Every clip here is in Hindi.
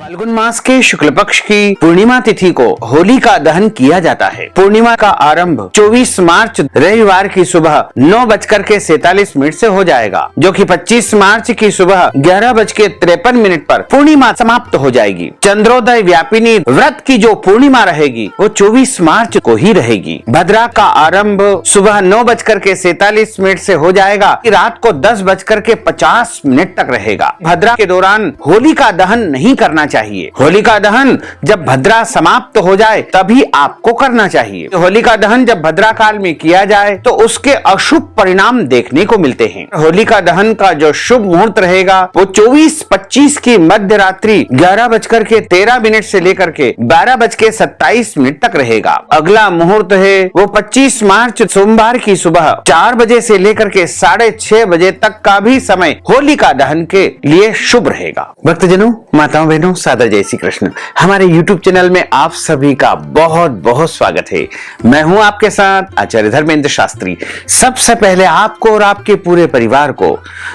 फाल्गुन मास के शुक्ल पक्ष की पूर्णिमा तिथि को होली का दहन किया जाता है। पूर्णिमा का आरंभ 24 मार्च रविवार की सुबह 9:47 से हो जाएगा, जो कि 25 मार्च की सुबह 11:53 पर पूर्णिमा समाप्त हो जाएगी। चंद्रोदय व्यापिनी व्रत की जो पूर्णिमा रहेगी वो 24 मार्च को ही रहेगी। भद्रा का आरंभ सुबह 9:47 से हो जाएगा, रात को 10:50 तक रहेगा। भद्रा के दौरान होली का दहन नहीं करना चाहिए। होली का दहन जब भद्रा समाप्त हो जाए तभी आपको करना चाहिए। होली का दहन जब भद्रा काल में किया जाए तो उसके अशुभ परिणाम देखने को मिलते हैं। होली का दहन का जो शुभ मुहूर्त रहेगा वो 24-25 की मध्य रात्रि 11:13 से लेकर के 12:27 तक रहेगा। अगला मुहूर्त है वो 25 मार्च सोमवार की सुबह 4 बजे से लेकर के 6:30 बजे तक का भी समय होली का दहन के लिए शुभ रहेगा। भक्तजनों, माताओं, बहनों, सादर जय श्री कृष्ण। हमारे YouTube चैनल में आप सभी का बहुत बहुत स्वागत है। मैं हूं आपके साथ आचार्य धर्मेंद्र शास्त्री। सबसे पहले आपको और आपके पूरे परिवार को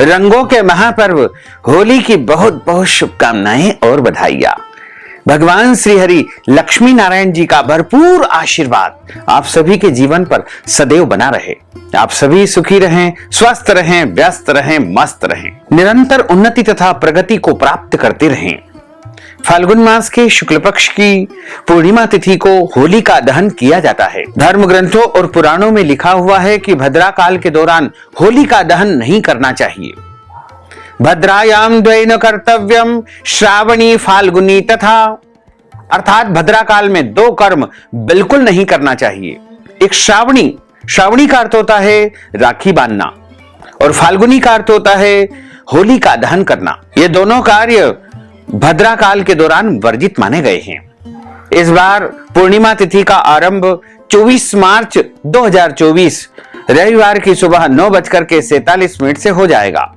रंगों के महापर्व होली की बहुत बहुत शुभकामनाएं और बधाइयां। भगवान श्री हरि लक्ष्मी नारायण जी का भरपूर आशीर्वाद आप सभी के जीवन पर सदैव बना रहे। आप सभी सुखी रहें, स्वस्थ रहें, व्यस्त रहें, मस्त रहें, निरंतर उन्नति तथा प्रगति को प्राप्त करते रहें। फाल्गुन मास के शुक्ल पक्ष की पूर्णिमा तिथि को होली का दहन किया जाता है। धर्म ग्रंथों और पुराणों में लिखा हुआ है कि भद्रा काल के दौरान होली का दहन नहीं करना चाहिए। भद्रायाम द्वैन कर्तव्यम श्रावणी फाल्गुनी तथा, अर्थात भद्रा काल में दो कर्म बिल्कुल नहीं करना चाहिए। एक श्रावणी का अर्थ होता है राखी बांधना और फाल्गुनी का अर्थ होता है होली का दहन करना। ये दोनों कार्य भद्रा काल के दौरान वर्जित माने गए हैं। इस बार पूर्णिमा तिथि का आरंभ 24 मार्च 2024 रविवार की सुबह 9:47 से हो जाएगा,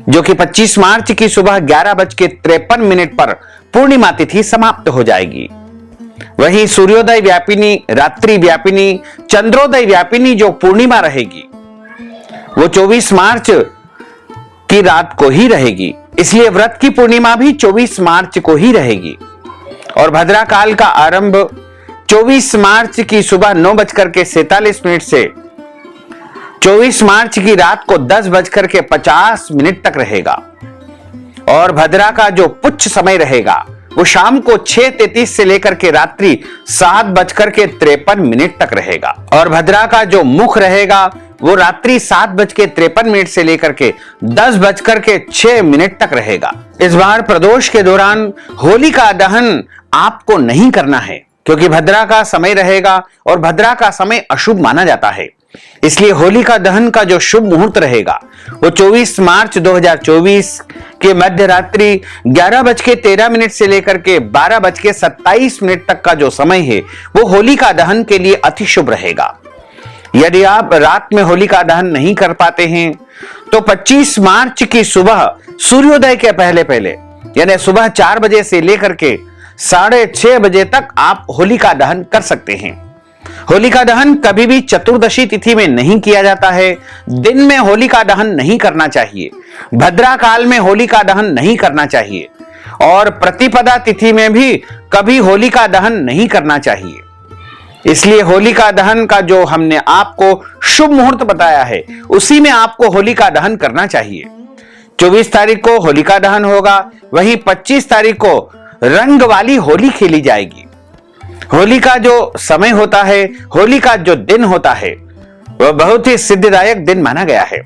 जो कि 25 मार्च की सुबह 11:53 पर पूर्णिमा तिथि समाप्त हो जाएगी। वहीं सूर्योदय व्यापिनी, रात्रि व्यापिनी, चंद्रोदय व्यापिनी जो पूर्णिमा रहेगी वो 24 मार्च की रात को ही रहेगी। इसलिए व्रत की पूर्णिमा भी 24 मार्च को ही रहेगी। और भद्रा काल का आरंभ 24 मार्च की सुबह 9:47 से 24 मार्च की रात को 10:50 तक रहेगा। और भद्रा का जो पुच्छ समय रहेगा वो शाम को 6:33 से लेकर के रात्रि 7:53 तक रहेगा। और भद्रा का जो मुख रहेगा वो रात्रि 7:53 से लेकर के 10:06 तक रहेगा। इस बार प्रदोष के दौरान होली का दहन आपको नहीं करना है, क्योंकि भद्रा का समय रहेगा और भद्रा का समय अशुभ माना जाता है। इसलिए होली का दहन का जो शुभ मुहूर्त रहेगा वो 24 मार्च 2024 के मध्य रात्रि 11:13 से लेकर के 12:27 तक का जो समय है वो होली का दहन के लिए अति शुभ रहेगा। यदि आप रात में होली का दहन नहीं कर पाते हैं तो 25 मार्च की सुबह सूर्योदय के पहले यानी सुबह 4 बजे से लेकर के 6:30 बजे तक आप होली का दहन कर सकते हैं। होली का दहन कभी भी चतुर्दशी तिथि में नहीं किया जाता है। दिन में होली का दहन नहीं करना चाहिए। भद्रा काल में होली का दहन नहीं करना चाहिए और प्रतिपदा तिथि में भी कभी होली का दहन नहीं करना चाहिए। इसलिए होली का दहन का जो हमने आपको शुभ मुहूर्त बताया है उसी में आपको होली का दहन करना चाहिए। 24 तारीख को होली का दहन होगा, वहीं 25 तारीख को रंग वाली होली खेली जाएगी। होली का जो समय होता है, होली का जो दिन होता है वह बहुत ही सिद्धिदायक दिन माना गया है।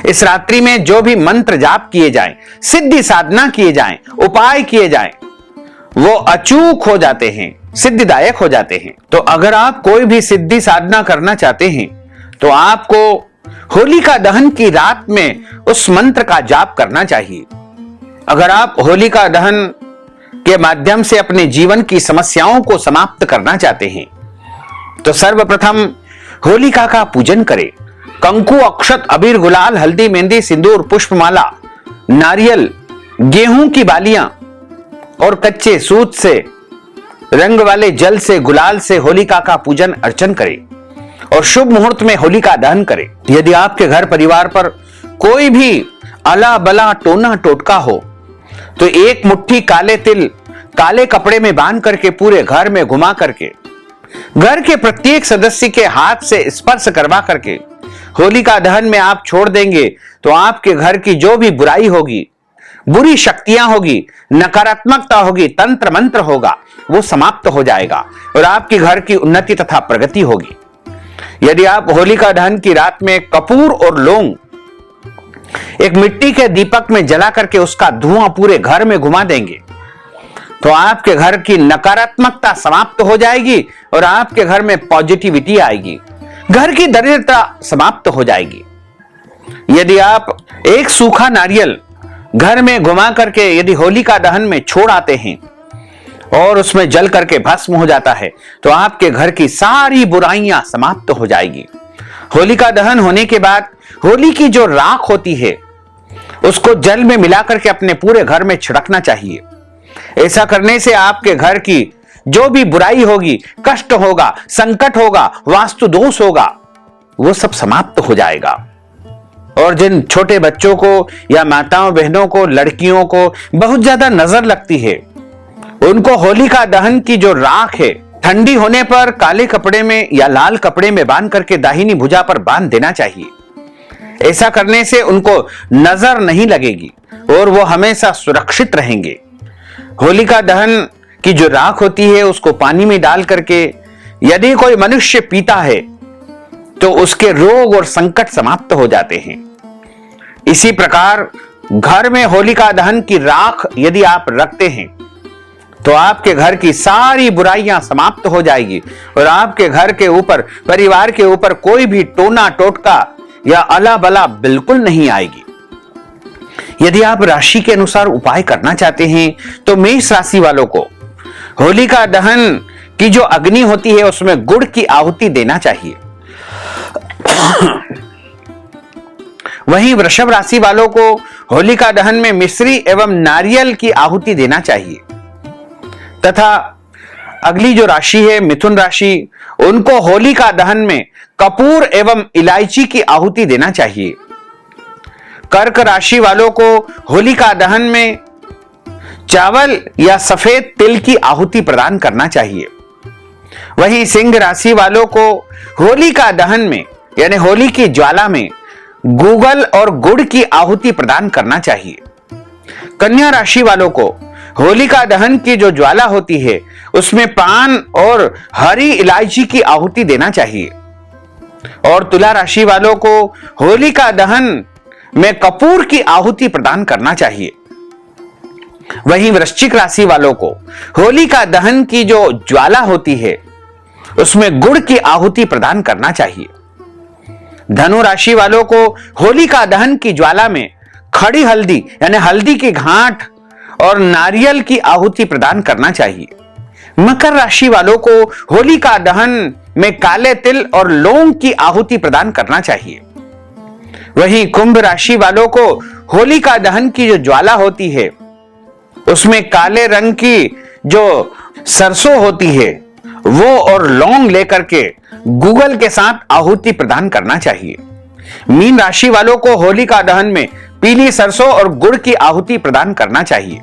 इस रात्रि में जो भी मंत्र जाप किए जाएं, सिद्धि साधना किए जाएं, उपाय किए जाएं, वो अचूक हो जाते हैं, सिद्धिदायक हो जाते हैं। तो अगर आप कोई भी सिद्धि साधना करना चाहते हैं तो आपको होली का दहन की रात में उस मंत्र का जाप करना चाहिए। अगर आप होली का दहन के माध्यम से अपने जीवन की समस्याओं को समाप्त करना चाहते हैं तो सर्वप्रथम होलिका का पूजन करें। कंकु, अक्षत, अबीर, गुलाल, हल्दी, मेहंदी, सिंदूर, पुष्पमाला, नारियल, गेहूं की बालियां और कच्चे सूत से, रंग वाले जल से, गुलाल से होलिका का पूजन अर्चन करें और शुभ मुहूर्त में होलिका दहन करें। यदि आपके घर परिवार पर कोई भी अला बला टोना टोटका हो तो एक मुट्ठी काले तिल काले कपड़े में बांध करके पूरे घर में घुमा करके घर के प्रत्येक सदस्य के हाथ से स्पर्श करवा करके होलिका दहन में आप छोड़ देंगे तो आपके घर की जो भी बुराई होगी, बुरी शक्तियां होगी, नकारात्मकता होगी, तंत्र मंत्र होगा, वो समाप्त हो जाएगा और आपके घर की उन्नति तथा प्रगति होगी। यदि आप होलिका दहन की रात में कपूर और लौंग एक मिट्टी के दीपक में जला करके उसका धुआं पूरे घर में घुमा देंगे तो आपके घर की नकारात्मकता समाप्त हो जाएगी और आपके घर में पॉजिटिविटी आएगी, घर की दरिद्रता समाप्त हो जाएगी। यदि आप एक सूखा नारियल घर में घुमा करके यदि होलिका दहन में छोड़ आते हैं और उसमें जल करके भस्म हो जाता है तो आपके घर की सारी बुराइयां समाप्त हो जाएगी। होलिका दहन होने के बाद होली की जो राख होती है उसको जल में मिला करके अपने पूरे घर में छिड़कना चाहिए। ऐसा करने से आपके घर की जो भी बुराई होगी, कष्ट होगा, संकट होगा, वास्तु दोष होगा, वो सब समाप्त हो जाएगा। और जिन छोटे बच्चों को या माताओं बहनों को, लड़कियों को बहुत ज्यादा नजर लगती है, उनको होलिका दहन की जो राख है ठंडी होने पर काले कपड़े में या लाल कपड़े में बांध करके दाहिनी भुजा पर बांध देना चाहिए। ऐसा करने से उनको नजर नहीं लगेगी और वो हमेशा सुरक्षित रहेंगे। होलिका दहन की जो राख होती है उसको पानी में डाल करके यदि कोई मनुष्य पीता है तो उसके रोग और संकट समाप्त हो जाते हैं। इसी प्रकार घर में होलिका दहन की राख यदि आप रखते हैं तो आपके घर की सारी बुराइयां समाप्त हो जाएगी और आपके घर के ऊपर, परिवार के ऊपर कोई भी टोना टोटका या अला बला बिल्कुल नहीं आएगी। यदि आप राशि के अनुसार उपाय करना चाहते हैं तो मेष राशि वालों को होलिका दहन की जो अग्नि होती है उसमें गुड़ की आहुति देना चाहिए। वहीं वृषभ राशि वालों को होलिका दहन में मिश्री एवं नारियल की आहुति देना चाहिए तथा अगली जो राशि है मिथुन राशि, उनको होलिका दहन में कपूर एवं इलायची की आहुति देना चाहिए। कर्क राशि वालों को होलिका दहन में चावल या सफेद तिल की आहुति प्रदान करना चाहिए। वहीं सिंह राशि वालों को होलिका दहन में यानी होली की ज्वाला में गूगल और गुड़ की आहुति प्रदान करना चाहिए। कन्या राशि वालों को होलिका दहन की जो ज्वाला होती है उसमें पान और हरी इलायची की आहुति देना चाहिए। और तुला राशि वालों को होलिका दहन में कपूर की आहुति प्रदान करना चाहिए। वहीं वृश्चिक राशि वालों को होलिका दहन की जो ज्वाला होती है उसमें गुड़ की आहुति प्रदान करना चाहिए। धनु राशि वालों को होलिका दहन की ज्वाला में खड़ी हल्दी यानी हल्दी की घाट और नारियल की आहुति प्रदान करना चाहिए। मकर राशि वालों को होलिका दहन में काले तिल और लौंग की आहुति प्रदान करना चाहिए। वहीं कुंभ राशि वालों को होलिका दहन की जो ज्वाला होती है उसमें काले रंग की जो सरसों होती है वो और लौंग लेकर के गूगल के साथ आहुति प्रदान करना चाहिए। मीन राशि वालों को होलिका दहन में पीली सरसों और गुड़ की आहुति प्रदान करना चाहिए।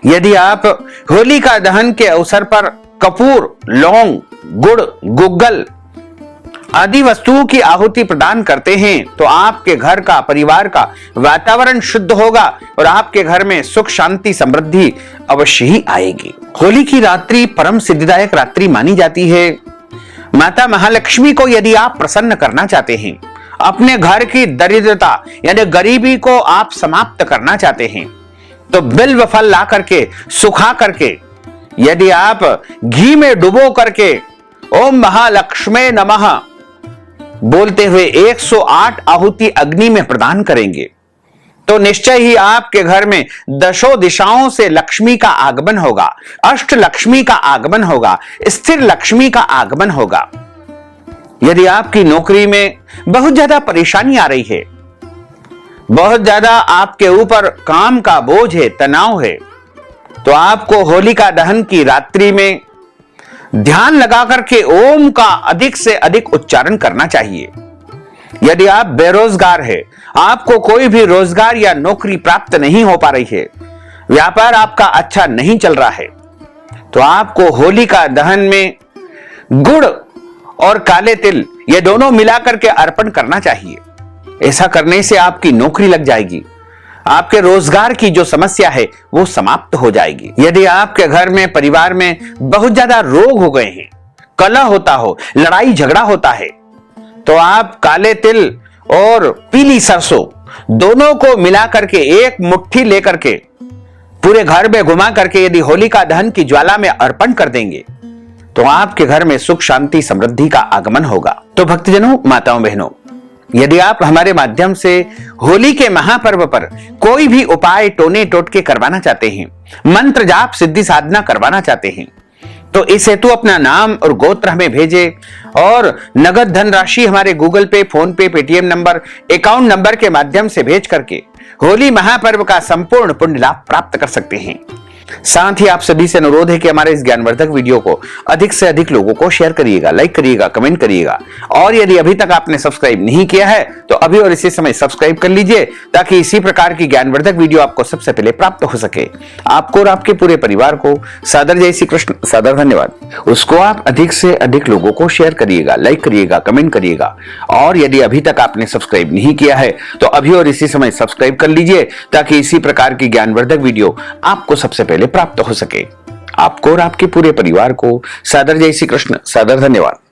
यदि आप होलिका दहन के अवसर पर कपूर, लौंग, गुड़, गुग्गल आदि वस्तुओं की आहुति प्रदान करते हैं तो आपके घर का, परिवार का वातावरण शुद्ध होगा और आपके घर में सुख, शांति, समृद्धि अवश्य ही आएगी। होली की रात्रि परम सिद्धिदायक रात्रि मानी जाती है। माता महालक्ष्मी को यदि आप प्रसन्न करना चाहते हैं, अपने घर की दरिद्रता यानी गरीबी को आप समाप्त करना चाहते हैं तो बिल्व फल ला करके, सुखा करके, यदि आप घी में डुबो करके ओम महालक्ष्मी नमः बोलते हुए 108 आहुति अग्नि में प्रदान करेंगे तो निश्चय ही आपके घर में दशों दिशाओं से लक्ष्मी का आगमन होगा, अष्ट लक्ष्मी का आगमन होगा, स्थिर लक्ष्मी का आगमन होगा। यदि आपकी नौकरी में बहुत ज्यादा परेशानी आ रही है, बहुत ज्यादा आपके ऊपर काम का बोझ है, तनाव है, तो आपको होलिका दहन की रात्रि में ध्यान लगा करके ओम का अधिक से अधिक उच्चारण करना चाहिए। यदि आप बेरोजगार है, आपको कोई भी रोजगार या नौकरी प्राप्त नहीं हो पा रही है व्यापार आपका अच्छा नहीं चल रहा है तो आपको होलिका दहन में गुड़ और काले तिल ये दोनों मिलाकर के अर्पण करना चाहिए। ऐसा करने से आपकी नौकरी लग जाएगी, आपके रोजगार की जो समस्या है वो समाप्त हो जाएगी। यदि आपके घर में परिवार में बहुत ज्यादा रोग हो गए हैं, कलह होता हो, लड़ाई झगड़ा होता है, तो आप काले तिल और पीली सरसों दोनों को मिला करके एक मुट्ठी लेकर के पूरे घर में घुमा करके यदि होलिका दहन की ज्वाला में अर्पण कर देंगे तो आपके घर में सुख शांति समृद्धि का आगमन होगा। तो भक्तजनों, माताओं बहनों, यदि आप हमारे माध्यम से होली के महापर्व पर कोई भी उपाय टोने टोटके करवाना चाहते हैं, मंत्र जाप सिद्धि साधना करवाना चाहते हैं, तो इस हेतु अपना नाम और गोत्र हमें भेजे और नगद धनराशि हमारे गूगल पे, फोन पे, पेटीएम नंबर, अकाउंट नंबर के माध्यम से भेज करके होली महापर्व का संपूर्ण पुण्य लाभ प्राप्त कर सकते हैं। साथ ही आप सभी से अनुरोध है कि हमारे इस ज्ञानवर्धक वीडियो को अधिक से अधिक लोगों को शेयर करिएगा, लाइक करिएगा, कमेंट करिएगा और यदि अभी तक आपने सब्सक्राइब नहीं किया है तो अभी और इसी समय सब्सक्राइब कर लीजिए ताकि इसी प्रकार की ज्ञानवर्धक वीडियो आपको सबसे पहले प्राप्त हो सके। आपको और आपके पूरे परिवार को सादर जय श्री कृष्ण, सादर धन्यवाद। उसको आप अधिक से अधिक लोगों को शेयर करिएगा, लाइक करिएगा, कमेंट करिएगा और यदि अभी तक आपने सब्सक्राइब नहीं किया है तो अभी और इसी समय सब्सक्राइब कर लीजिए ताकि इसी प्रकार की ज्ञानवर्धक वीडियो आपको सबसे पहले प्राप्त हो सके। आपको और आपके पूरे परिवार को सादर जय श्री कृष्ण, सादर धन्यवाद।